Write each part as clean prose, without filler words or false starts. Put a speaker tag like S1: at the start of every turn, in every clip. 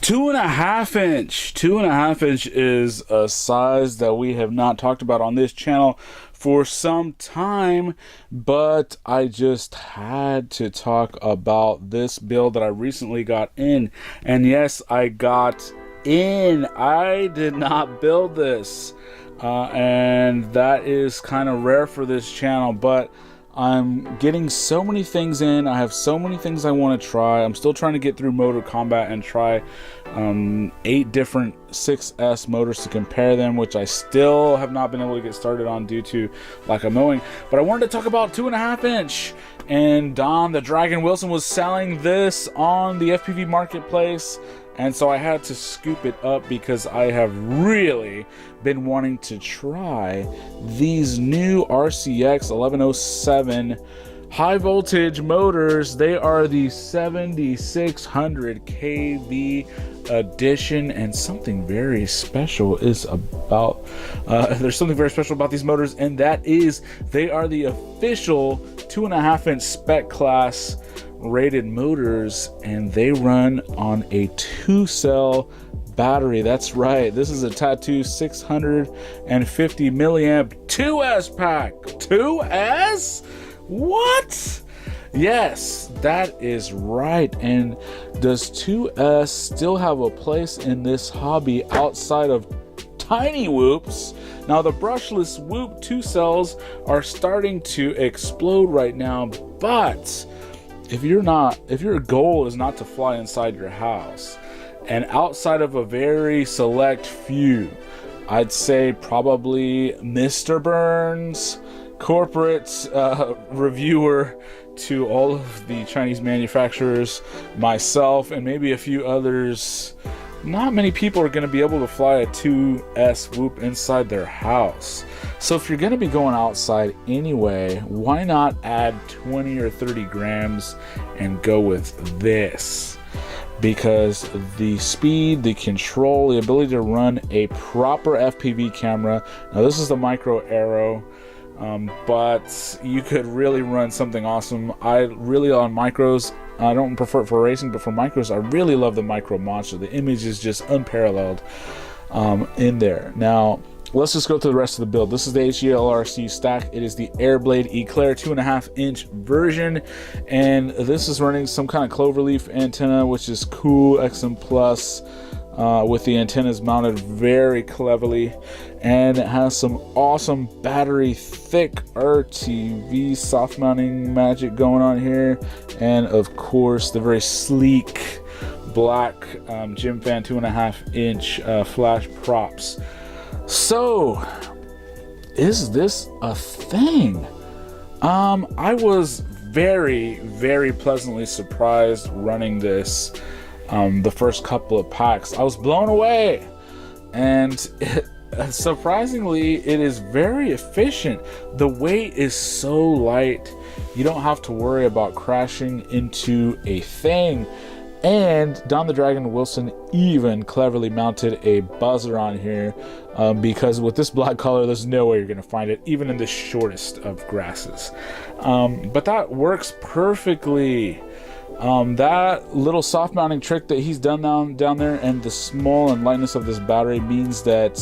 S1: 2.5 inch. 2.5 inch is a size that we have not talked about on this channel for some time, but I just had to talk about this build that I recently got in. And yes, I got in. I did not build this, and that is kind of rare for this channel, but I'm getting so many things in. I have so many things I want to try. I'm still trying to get through Motor Combat and try 8 different 6S motors to compare them, which I still have not been able to get started on due to lack of knowing. But I wanted to talk about 2.5 inch, and Don the Dragon Wilson was selling this on the FPV marketplace, and so I had to scoop it up because I have really been wanting to try these new RCX 1107 high voltage motors. They are the 7600 kV edition, and something very special is about there's something very special about these motors, and that is they are the official 2.5 inch spec class rated motors, and they run on a 2-cell battery. That's right, this is a Tattoo 650 milliamp 2S pack. 2S? What? Yes, that is right. And does 2S still have a place in this hobby outside of tiny whoops? Now, the brushless whoop 2 cells are starting to explode right now, but if your goal is not to fly inside your house, and outside of a very select few, I'd say probably Mr. Burns, corporate reviewer to all of the Chinese manufacturers, myself, and maybe a few others, not many people are going to be able to fly a 2S whoop inside their house. So if you're going to be going outside anyway, why not add 20 or 30 grams and go with this? Because the speed, the control, the ability to run a proper FPV camera. Now this is the micro arrow, but you could really run something awesome. I really, on micros, I don't prefer it for racing, but for micros, I really love the micro monster. The image is just unparalleled in there. Now, let's just go through the rest of the build. This is the HELRC stack. It is the Airblade Eclair 2.5 inch version, and this is running some kind of cloverleaf antenna, which is cool, XM Plus, with the antennas mounted very cleverly, and it has some awesome battery thick RTV soft mounting magic going on here, and of course the very sleek black Jim Fan 2.5 inch flash props. So, is this a thing? I was very, very pleasantly surprised running this the first couple of packs. I was blown away, and surprisingly, it is very efficient. The weight is so light, you don't have to worry about crashing into a thing. And Don the Dragon Wilson even cleverly mounted a buzzer on here, because with this black color, there's no way you're going to find it, even in the shortest of grasses. But that works perfectly. That little soft mounting trick that he's done down there, and the small and lightness of this battery means that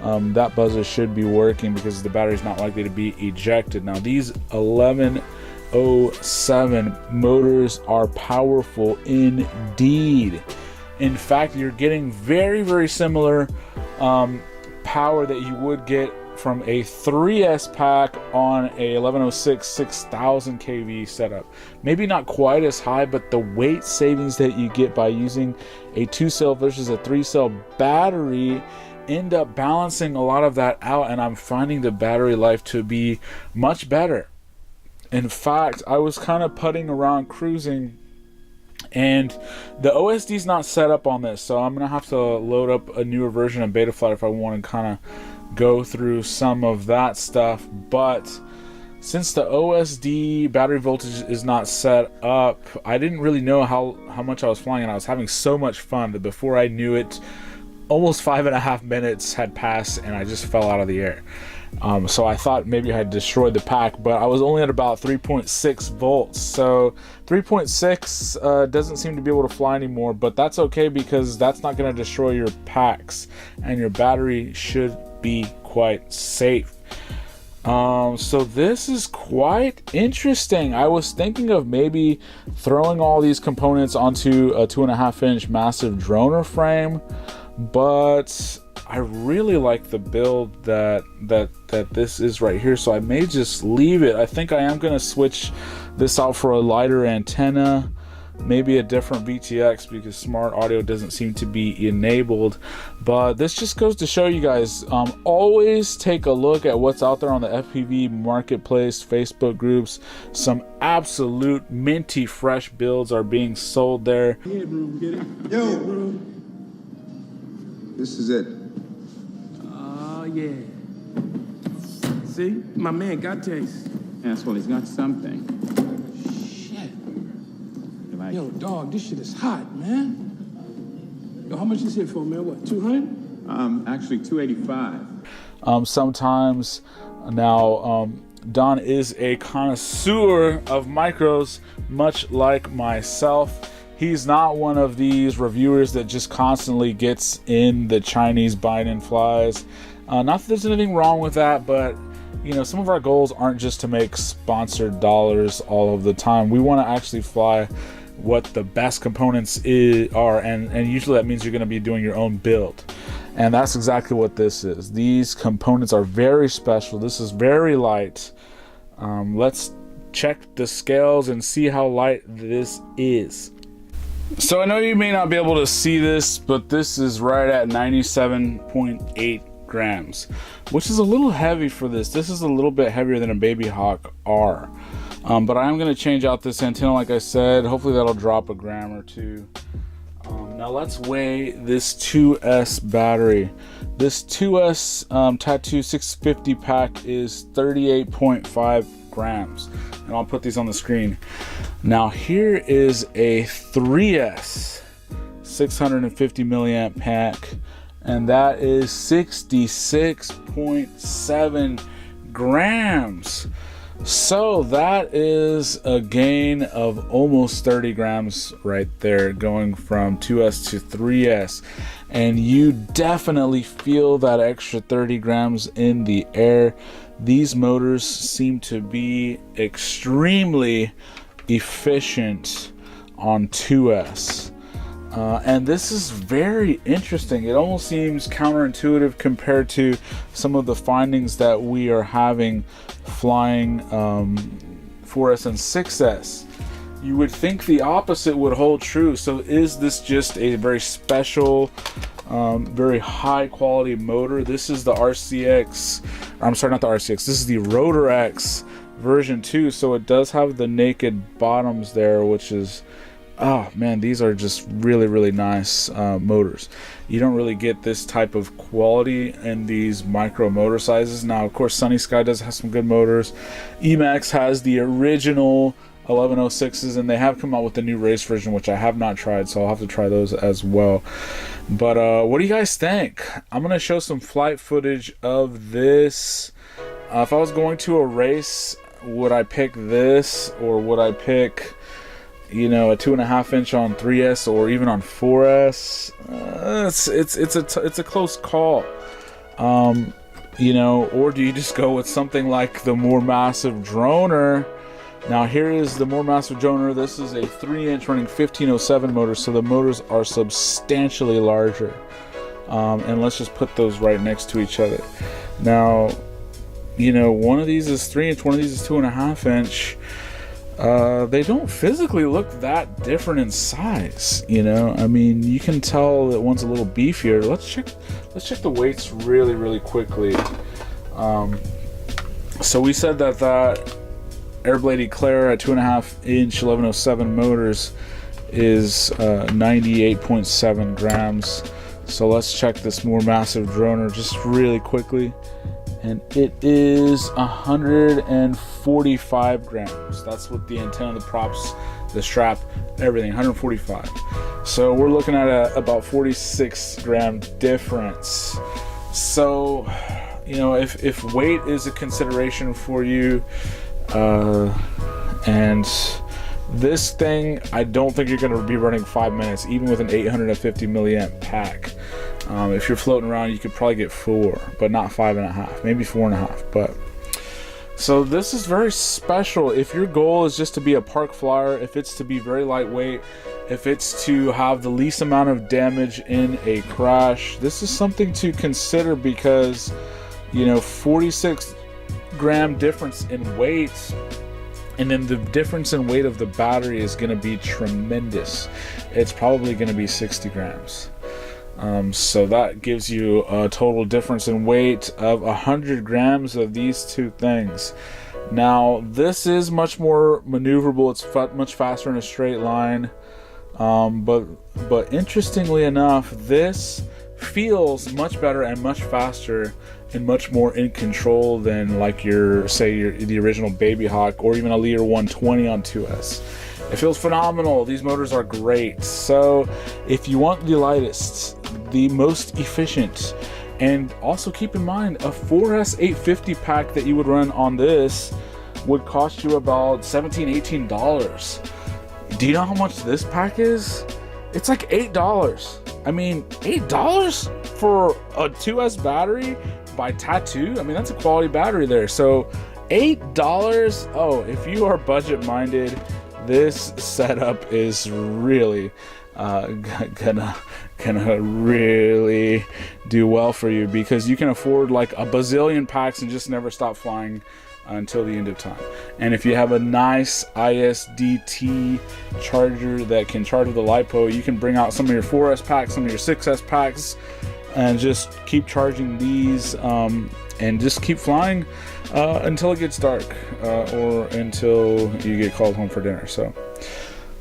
S1: that buzzer should be working, because the battery is not likely to be ejected. Now, these 1107 motors are powerful indeed. In fact, you're getting very, very similar power that you would get from a 3S pack on a 1106 6000 kV setup. Maybe not quite as high, but the weight savings that you get by using a 2-cell versus a 3-cell battery end up balancing a lot of that out, and I'm finding the battery life to be much better. In fact, I was kind of putting around cruising, and the OSD is not set up on this, so I'm going to have to load up a newer version of Betaflight if I want to kind of go through some of that stuff. But since the OSD battery voltage is not set up, I didn't really know how much I was flying, and I was having so much fun that before I knew it, almost 5.5 minutes had passed, and I just fell out of the air. So I thought maybe I had destroyed the pack, but I was only at about 3.6 volts. So 3.6 doesn't seem to be able to fly anymore, but that's okay because that's not going to destroy your packs, and your battery should be quite safe. So this is quite interesting. I was thinking of maybe throwing all these components onto a 2.5-inch massive droner frame, but I really like the build that this is right here, so I may just leave it. I think I am going to switch this out for a lighter antenna, maybe a different VTX, because smart audio doesn't seem to be enabled. But this just goes to show you guys, always take a look at what's out there on the FPV marketplace, Facebook groups. Some absolute minty fresh builds are being sold there.
S2: Headroom, get it?
S3: Yo.
S2: Headroom.
S3: This is it.
S2: Oh, yeah. See? My man got taste.
S4: Asshole, he's got something.
S2: Shit.
S4: You like
S2: Yo, dog, this shit is hot, man. Yo, how much is it for, man? What, 200?
S4: Actually 285.
S1: Sometimes now, Don is a connoisseur of micros, much like myself. He's not one of these reviewers that just constantly gets in the Chinese Biden flies. Not that there's anything wrong with that, but you know, some of our goals aren't just to make sponsored dollars all of the time. We want to actually fly what the best components are, and usually that means you're going to be doing your own build. And that's exactly what this is. These components are very special. This is very light. Let's check the scales and see how light this is. So I know you may not be able to see this, but this is right at 97.8 grams, which is a little heavy for this. This is a little bit heavier than a Baby Hawk R. But I am going to change out this antenna, like I said. Hopefully that'll drop a gram or two. Now let's weigh this 2S battery. This 2S Tattoo 650 pack is 38.5 grams. And I'll put these on the screen. Now here is a 3S 650 milliamp pack, and that is 66.7 grams. So that is a gain of almost 30 grams right there, going from 2S to 3S. And you definitely feel that extra 30 grams in the air. These motors seem to be extremely efficient on 2S. And this is very interesting. It almost seems counterintuitive compared to some of the findings that we are having flying 4S and 6S. You would think the opposite would hold true. So is this just a very special, very high quality motor? This is the RCX, I'm sorry, not the RCX, this is the RotorX version 2. So it does have the naked bottoms there, which is, oh man, these are just really, really nice motors. You don't really get this type of quality in these micro motor sizes. Now, of course, Sunny Sky does have some good motors. Emax has the original 1106s, and they have come out with the new race version, which I have not tried, so I'll have to try those as well. But what do you guys think? I'm going to show some flight footage of this. If I was going to a race, would I pick this, or would I pick, you know, a 2.5-inch on 3S or even on 4S? It's a close call. You know, or do you just go with something like the more massive droner? Now here is the more massive droner. This is a 3-inch running 1507 motor, so the motors are substantially larger. And let's just put those right next to each other. Now, you know, one of these is 3-inch, one of these is 2.5-inch. They don't physically look that different in size, you know. I mean, you can tell that one's a little beefier. Let's check the weights really, really quickly. So we said that Airblade Eclair at 2.5-inch 1107 motors is 98.7 grams. So let's check this more massive droner just really quickly, and it is 145 grams. That's what the antenna, the props, the strap, everything, 145. So we're looking at about 46 gram difference. So you know, if weight is a consideration for you, and this thing, I don't think you're going to be running 5 minutes, even with an 850 milliamp pack. If you're floating around, you could probably get 4, but not 5.5, maybe 4.5. But so this is very special. If your goal is just to be a park flyer, if it's to be very lightweight, if it's to have the least amount of damage in a crash, this is something to consider, because, you know, 46 gram difference in weight, and then the difference in weight of the battery is going to be tremendous. It's probably going to be 60 grams. So that gives you a total difference in weight of 100 grams of these two things. Now, this is much more maneuverable. It's much faster in a straight line. But interestingly enough, this feels much better and much faster and much more in control than like the original Baby Hawk or even a Leader 120 on 2S. It feels phenomenal. These motors are great. So if you want the lightest, the most efficient, and also keep in mind, a 4S 850 pack that you would run on this would cost you about $17-18. Do you know how much this pack is? It's like $8. I mean, $8 for a 2S battery by Tattoo? I mean, that's a quality battery there. So $8. Oh, if you are budget minded, this setup is really gonna really do well for you, because you can afford like a bazillion packs and just never stop flying until the end of time. And if you have a nice ISDT charger that can charge with the LiPo, you can bring out some of your 4S packs, some of your 6S packs, and just keep charging these, and just keep flying until it gets dark, or until you get called home for dinner. So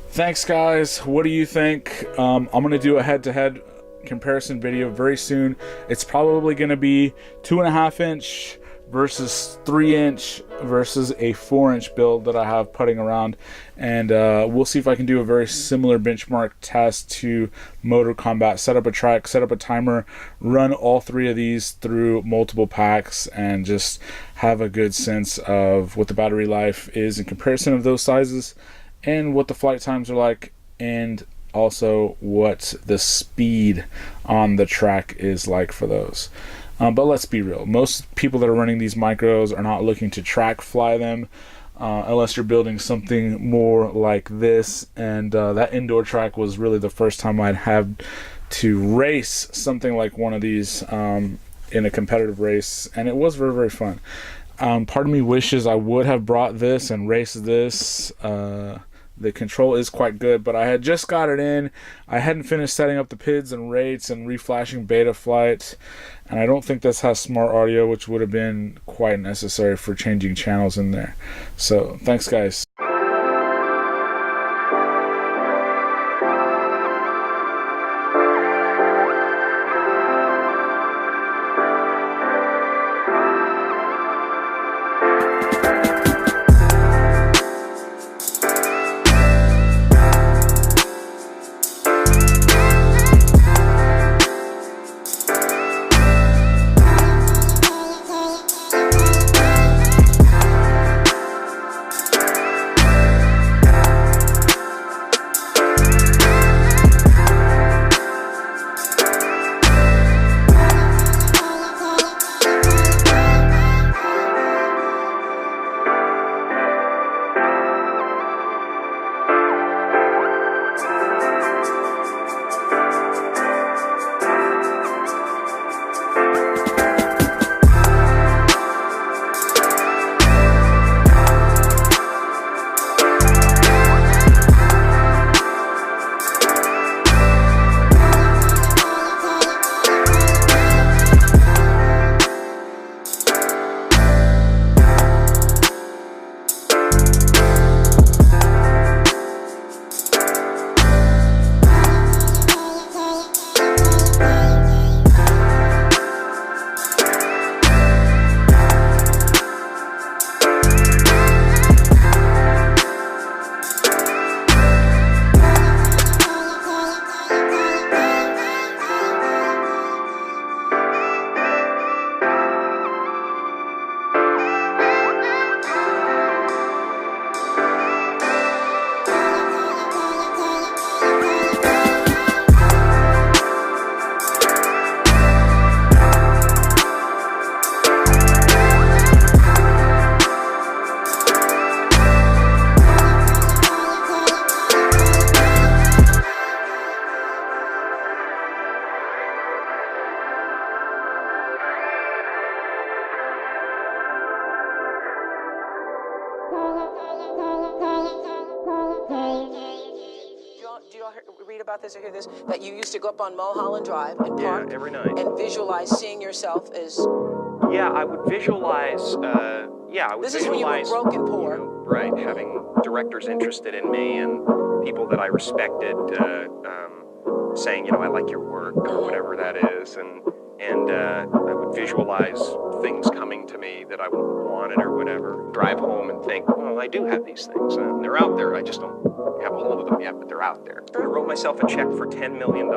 S1: thanks, guys. What do you think? I'm gonna do a head-to-head comparison video very soon. It's probably gonna be 2.5 inch versus 3 inch versus a 4 inch build that I have putting around, and we'll see if I can do a very similar benchmark test to Motor Combat. Set up a track, set up a timer, run all 3 of these through multiple packs, and just have a good sense of what the battery life is in comparison of those sizes, and what the flight times are like, and also what the speed on the track is like for those. But let's be real, most people that are running these micros are not looking to track fly them, unless you're building something more like this. And that indoor track was really the first time I'd have to race something like one of these in a competitive race, and it was very, very fun. Part of me wishes I would have brought this and raced this. The control is quite good, but I had just got it in. I hadn't finished setting up the PIDs and rates and reflashing Betaflight, and I don't think this has smart audio, which would have been quite necessary for changing channels in there. So thanks, guys.
S5: about this or hear this, that you used to go up on Mulholland Drive and park
S6: every night.
S5: and visualize seeing yourself as...
S6: Yeah, I would visualize,
S5: This is when you were broke and poor.
S6: Right, having directors interested in me and people that I respected saying, I like your work or whatever that is, and I would visualize things coming to me that I wanted or whatever. Drive home and think, well, I do have these things, and they're out there. I just don't have a hold of them yet, but they're out there. I wrote myself a check for $10 million